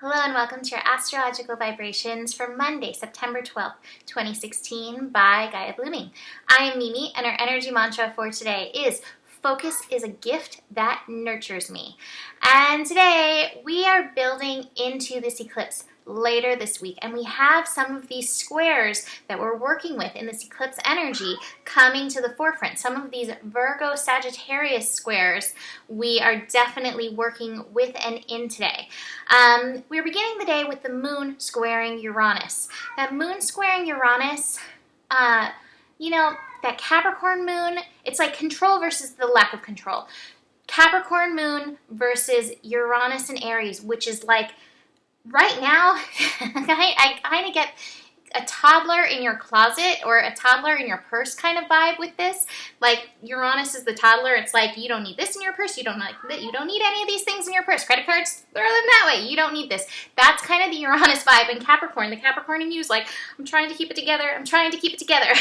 Hello and welcome to your astrological vibrations for Monday, September 12th, 2016 by Gaia Blooming. I am Mimi and our energy mantra for today is focus is a gift that nurtures me. And today we are building into this eclipse later this week, and we have some of these squares that we're working with in this eclipse energy coming to the forefront. Some of these Virgo Sagittarius squares we are definitely working with and in today. We're beginning the day with the moon squaring Uranus. That moon squaring Uranus, that Capricorn moon, it's like control versus the lack of control. Capricorn moon versus Uranus and Aries, which is like right now, I kind of get a toddler in your closet or a toddler in your purse kind of vibe with this. Like Uranus is the toddler. It's like, you don't need this in your purse. You don't need any of these things in your purse. Credit cards, throw them that way. You don't need this. That's kind of the Uranus vibe in Capricorn. The Capricorn in you is like, I'm trying to keep it together. I'm trying to keep it together.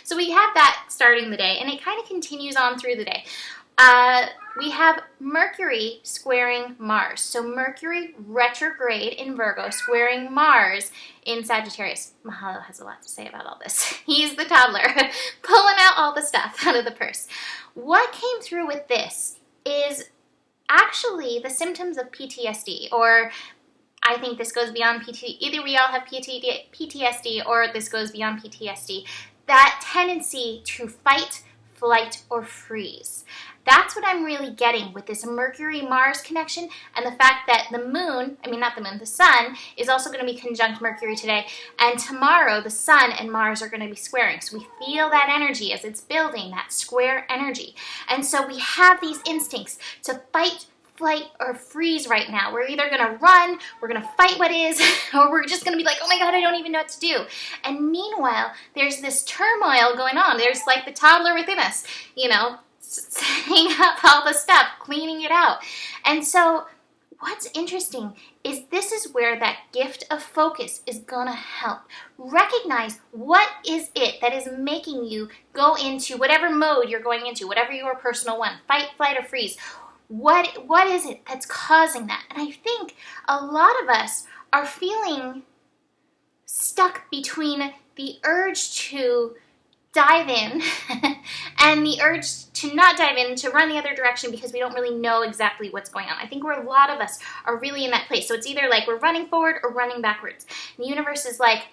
So we have that starting the day, and it kind of continues on through the day. We have Mercury squaring Mars. So Mercury retrograde in Virgo squaring Mars in Sagittarius. Mahalo has a lot to say about all this. He's the toddler pulling out all the stuff out of the purse. What came through with this is actually the symptoms of PTSD, or I think this goes beyond PTSD. Either we all have PTSD or this goes beyond PTSD. That tendency to fight, flight, or freeze. That's what I'm really getting with this Mercury-Mars connection, and the fact that the sun is also going to be conjunct Mercury today, and tomorrow the sun and Mars are going to be squaring. So we feel that energy as it's building, that square energy. And so we have these instincts to fight, flight, or freeze right now. We're either going to run, we're going to fight what is, or we're just going to be like, oh my God, I don't even know what to do. And meanwhile, there's this turmoil going on. There's like the toddler within us, setting up all the stuff, cleaning it out. And so what's interesting is this is where that gift of focus is going to help. Recognize what is it that is making you go into whatever mode you're going into, whatever your personal one, fight, flight, or freeze. What is it that's causing that? And I think a lot of us are feeling stuck between the urge to dive in and the urge to not dive in, to run the other direction because we don't really know exactly what's going on. I think a lot of us are really in that place. So it's either like we're running forward or running backwards. And the universe is like,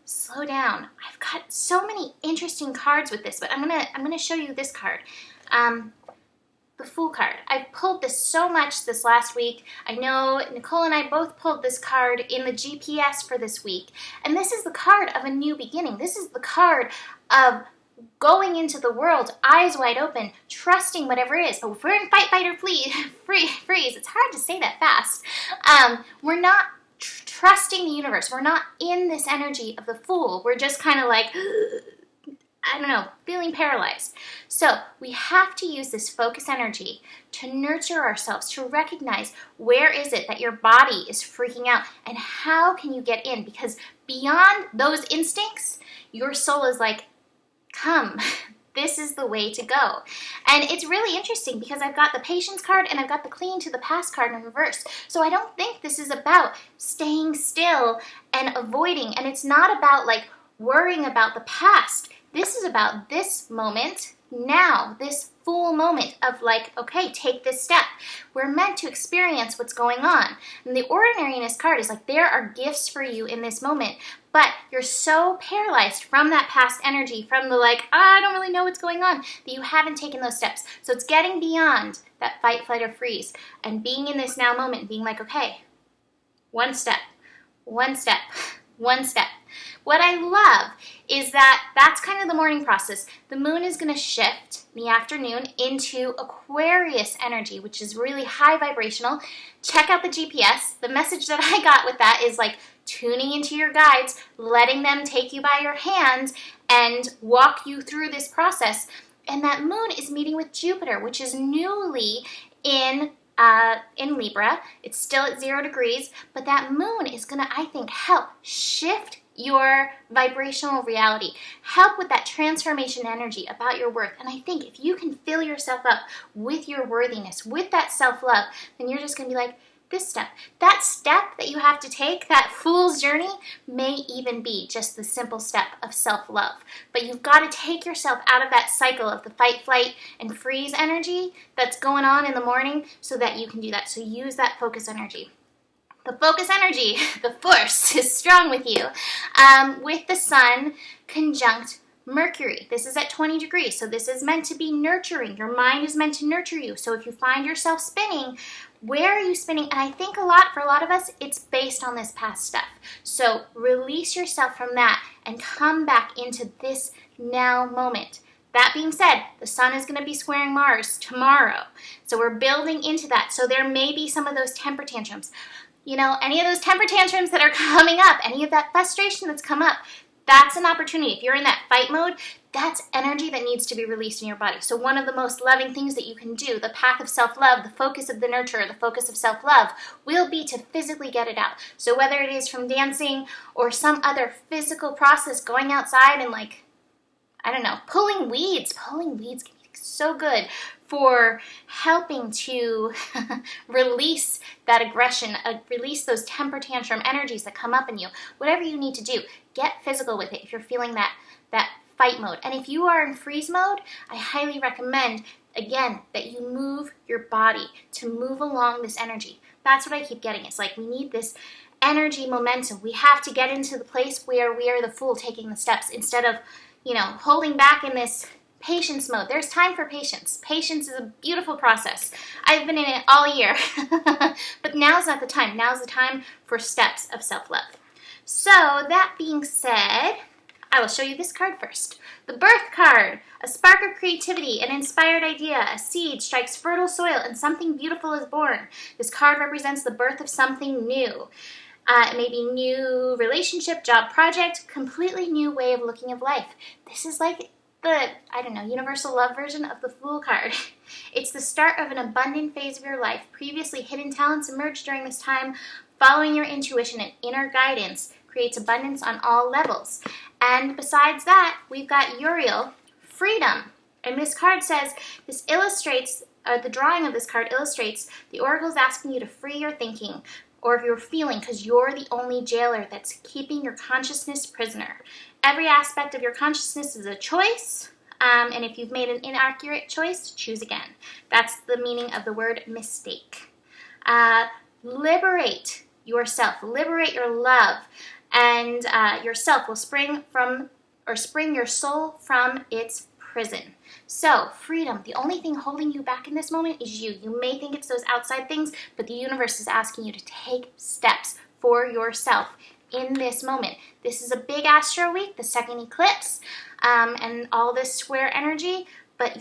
slow down. I've got so many interesting cards with this, but I'm gonna show you this card. The Fool card. I've pulled this so much this last week. I know Nicole and I both pulled this card in the GPS for this week. And this is the card of a new beginning. This is the card of going into the world, eyes wide open, trusting whatever it is. But if we're in fight, or freeze, it's hard to say that fast. We're not trusting the universe. We're not in this energy of the Fool. We're just kind of like, feeling paralyzed. So we have to use this focus energy to nurture ourselves, to recognize where is it that your body is freaking out and how can you get in? Because beyond those instincts, your soul is like, come, this is the way to go. And it's really interesting because I've got the Patience card and I've got the Clinging to the Past card in reverse. So I don't think this is about staying still and avoiding, and it's not about like worrying about the past. This is about this moment now, this full moment of like, okay, take this step. We're meant to experience what's going on. And the Ordinariness card is like, there are gifts for you in this moment, but you're so paralyzed from that past energy, from the like, I don't really know what's going on, that you haven't taken those steps. So it's getting beyond that fight, flight, or freeze and being in this now moment, being like, okay, one step, one step, one step. What I love is that that's kind of the morning process. The moon is going to shift in the afternoon into Aquarius energy, which is really high vibrational. Check out the GPS. The message that I got with that is like tuning into your guides, letting them take you by your hand and walk you through this process. And that moon is meeting with Jupiter, which is newly in Libra. It's still at 0 degrees, but that moon is going to, I think, help shift your vibrational reality, help with that transformation energy about your worth. And I think if you can fill yourself up with your worthiness, with that self-love, then you're just going to be like, this step. That step that you have to take, that fool's journey, may even be just the simple step of self-love. But you've got to take yourself out of that cycle of the fight, flight, and freeze energy that's going on in the morning so that you can do that. So use that focus energy. The focus energy, the force, is strong with you with the sun conjunct Mercury. This is at 20 degrees, so this is meant to be nurturing. Your mind is meant to nurture you. So if you find yourself spinning, where are you spinning? And I think for a lot of us, it's based on this past stuff. So release yourself from that and come back into this now moment. That being said, the sun is going to be squaring Mars tomorrow. So we're building into that. So there may be some of those temper tantrums. You know, any of those temper tantrums that are coming up, any of that frustration that's come up, that's an opportunity. If you're in that fight mode, that's energy that needs to be released in your body. So one of the most loving things that you can do, the path of self-love, the focus of the nurturer, the focus of self-love, will be to physically get it out. So whether it is from dancing or some other physical process, going outside and pulling weeds can be so good for helping to release that aggression, release those temper tantrum energies that come up in you. Whatever you need to do, get physical with it if you're feeling that fight mode. And if you are in freeze mode, I highly recommend, again, that you move your body to move along this energy. That's what I keep getting. It's like we need this energy momentum. We have to get into the place where we are the fool taking the steps instead of, holding back in this patience mode. There's time for patience. Patience is a beautiful process. I've been in it all year. But now's not the time. Now's the time for steps of self-love. So that being said, I will show you this card first. The Birth card. A spark of creativity, an inspired idea, a seed strikes fertile soil, and something beautiful is born. This card represents the birth of something new. It may be new relationship, job, project, completely new way of looking at life. This is like the, universal love version of the Fool card. It's the start of an abundant phase of your life. Previously hidden talents emerge during this time. Following your intuition and inner guidance creates abundance on all levels. And besides that, we've got Uriel, freedom. And this card says, the drawing of this card illustrates the oracle is asking you to free your thinking or if you're feeling, because you're the only jailer that's keeping your consciousness prisoner. Every aspect of your consciousness is a choice, and if you've made an inaccurate choice, choose again. That's the meaning of the word mistake. Liberate yourself, liberate your love, and yourself will spring your soul from its prison. So, freedom, the only thing holding you back in this moment is you. You may think it's those outside things, but the universe is asking you to take steps for yourself in this moment. This is a big astro week, the second eclipse, and all this square energy, but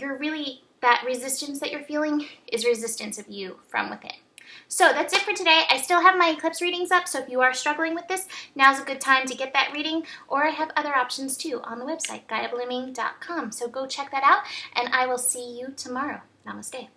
that resistance that you're feeling is resistance of you from within. So that's it for today. I still have my eclipse readings up, so if you are struggling with this, now's a good time to get that reading, or I have other options too on the website, GaiaBlooming.com. So go check that out, and I will see you tomorrow. Namaste.